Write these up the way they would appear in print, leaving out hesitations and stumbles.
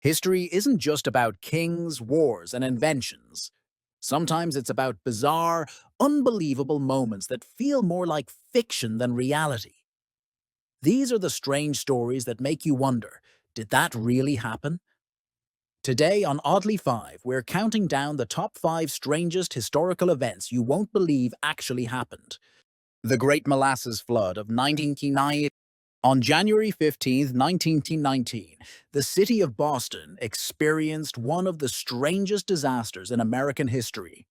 History isn't just about kings, wars, and inventions. Sometimes it's about bizarre, unbelievable moments that feel more like fiction than reality. These are the strange stories that make you wonder, did that really happen? Today on Oddly 5, we're counting down the top 5 strangest historical events you won't believe actually happened. The Great Molasses Flood of 1909. On January 15th, 1919, the city of Boston experienced one of the strangest disasters in American history.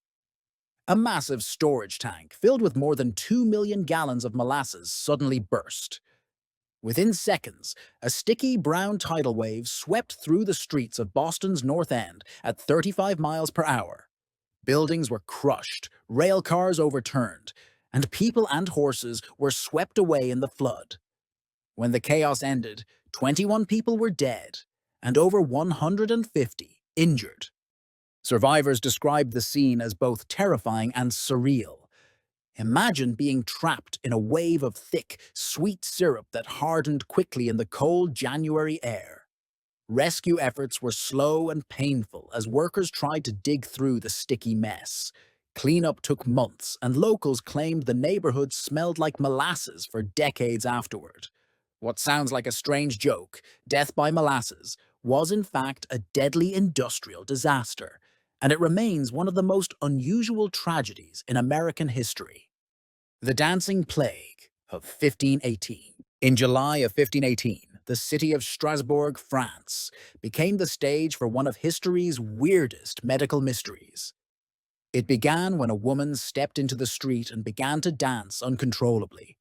A massive storage tank filled with more than 2 million gallons of molasses suddenly burst. Within seconds, a sticky brown tidal wave swept through the streets of Boston's North End at 35 miles per hour. Buildings were crushed, rail cars overturned, and people and horses were swept away in the flood. When the chaos ended, 21 people were dead and over 150 injured. Survivors described the scene as both terrifying and surreal. Imagine being trapped in a wave of thick, sweet syrup that hardened quickly in the cold January air. Rescue efforts were slow and painful as workers tried to dig through the sticky mess. Cleanup took months, and locals claimed the neighborhood smelled like molasses for decades afterward. What sounds like a strange joke, death by molasses, was in fact a deadly industrial disaster, and it remains one of the most unusual tragedies in American history. The Dancing Plague of 1518. In July of 1518, the city of Strasbourg, France, became the stage for one of history's weirdest medical mysteries. It began when a woman stepped into the street and began to dance uncontrollably.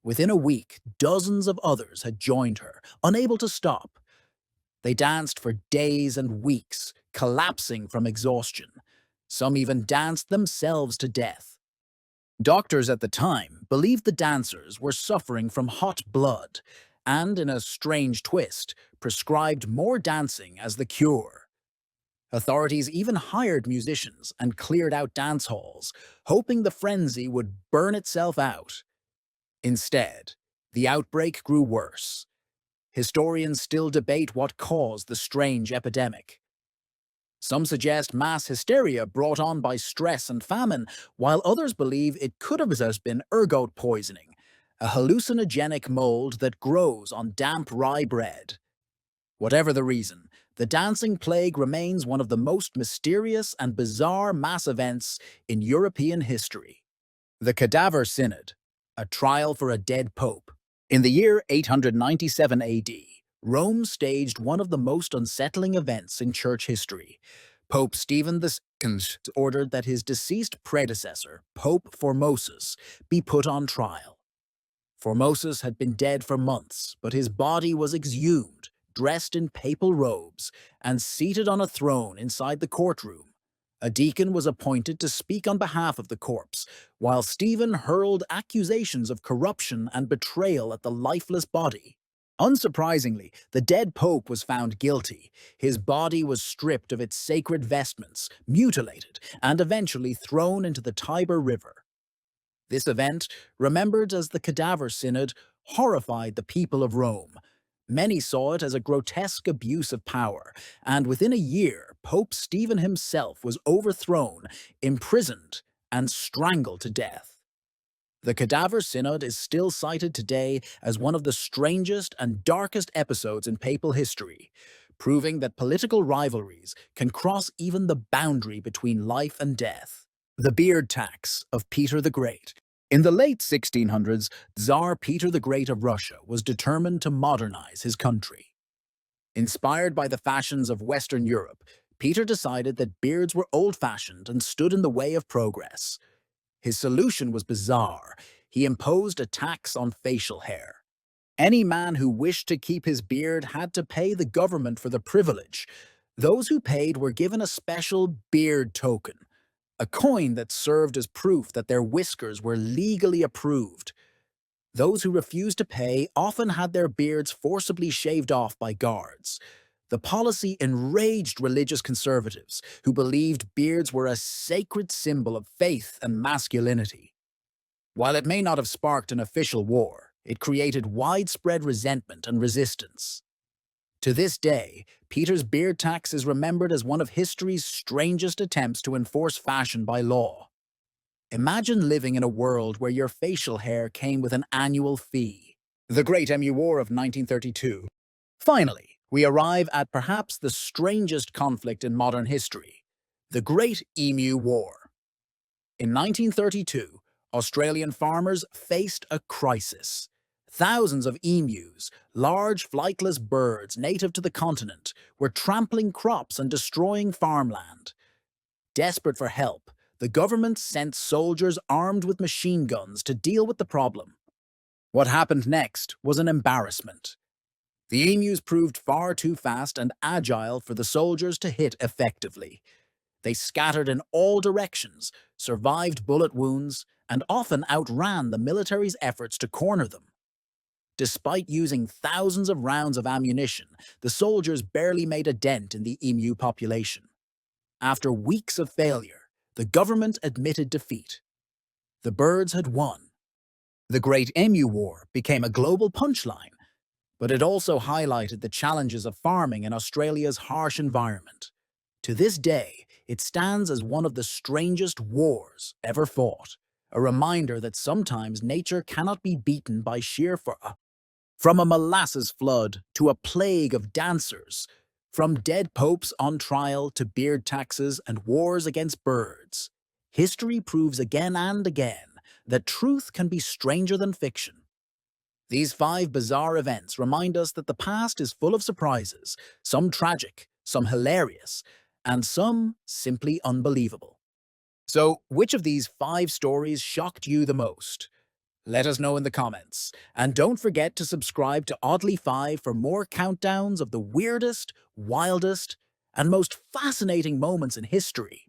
Within a week, dozens of others had joined her, unable to stop. They danced for days and weeks, collapsing from exhaustion. Some even danced themselves to death. Doctors at the time believed the dancers were suffering from hot blood and, in a strange twist, prescribed more dancing as the cure. Authorities even hired musicians and cleared out dance halls, hoping the frenzy would burn itself out. Instead, the outbreak grew worse. Historians still debate what caused the strange epidemic. Some suggest mass hysteria brought on by stress and famine, while others believe it could have just been ergot poisoning, a hallucinogenic mold that grows on damp rye bread. Whatever the reason, the Dancing Plague remains one of the most mysterious and bizarre mass events in European history. The Cadaver Synod, a trial for a dead pope. In the year 897 AD, Rome staged one of the most unsettling events in church history. Pope Stephen II ordered that his deceased predecessor, Pope Formosus, be put on trial. Formosus had been dead for months, but his body was exhumed, dressed in papal robes, and seated on a throne inside the courtroom. A deacon was appointed to speak on behalf of the corpse, while Stephen hurled accusations of corruption and betrayal at the lifeless body. Unsurprisingly, the dead pope was found guilty. His body was stripped of its sacred vestments, mutilated, and eventually thrown into the Tiber River. This event, remembered as the Cadaver Synod, horrified the people of Rome. Many saw it as a grotesque abuse of power, and within a year, Pope Stephen himself was overthrown, imprisoned, and strangled to death. The Cadaver Synod is still cited today as one of the strangest and darkest episodes in papal history, proving that political rivalries can cross even the boundary between life and death. The beard tax of Peter the Great. In the late 1600s, Tsar Peter the Great of Russia was determined to modernize his country. Inspired by the fashions of Western Europe, Peter decided that beards were old-fashioned and stood in the way of progress. His solution was bizarre. He imposed a tax on facial hair. Any man who wished to keep his beard had to pay the government for the privilege. Those who paid were given a special beard token, a coin that served as proof that their whiskers were legally approved. Those who refused to pay often had their beards forcibly shaved off by guards. The policy enraged religious conservatives who believed beards were a sacred symbol of faith and masculinity. While it may not have sparked an official war, it created widespread resentment and resistance. To this day, Peter's beard tax is remembered as one of history's strangest attempts to enforce fashion by law. Imagine living in a world where your facial hair came with an annual fee. The Great Emu War of 1932. Finally, we arrive at perhaps the strangest conflict in modern history, the Great Emu War. In 1932, Australian farmers faced a crisis. Thousands of emus, large flightless birds native to the continent, were trampling crops and destroying farmland. Desperate for help, the government sent soldiers armed with machine guns to deal with the problem. What happened next was an embarrassment. The emus proved far too fast and agile for the soldiers to hit effectively. They scattered in all directions, survived bullet wounds, and often outran the military's efforts to corner them. Despite using thousands of rounds of ammunition, the soldiers barely made a dent in the emu population. After weeks of failure, the government admitted defeat. The birds had won. The Great Emu War became a global punchline, but it also highlighted the challenges of farming in Australia's harsh environment. To this day, it stands as one of the strangest wars ever fought, a reminder that sometimes nature cannot be beaten by sheer force. From a molasses flood to a plague of dancers, from dead popes on trial to beard taxes and wars against birds, history proves again and again that truth can be stranger than fiction. These 5 bizarre events remind us that the past is full of surprises, some tragic, some hilarious, and some simply unbelievable. So, which of these 5 stories shocked you the most? Let us know in the comments. And don't forget to subscribe to Oddly 5 for more countdowns of the weirdest, wildest, and most fascinating moments in history.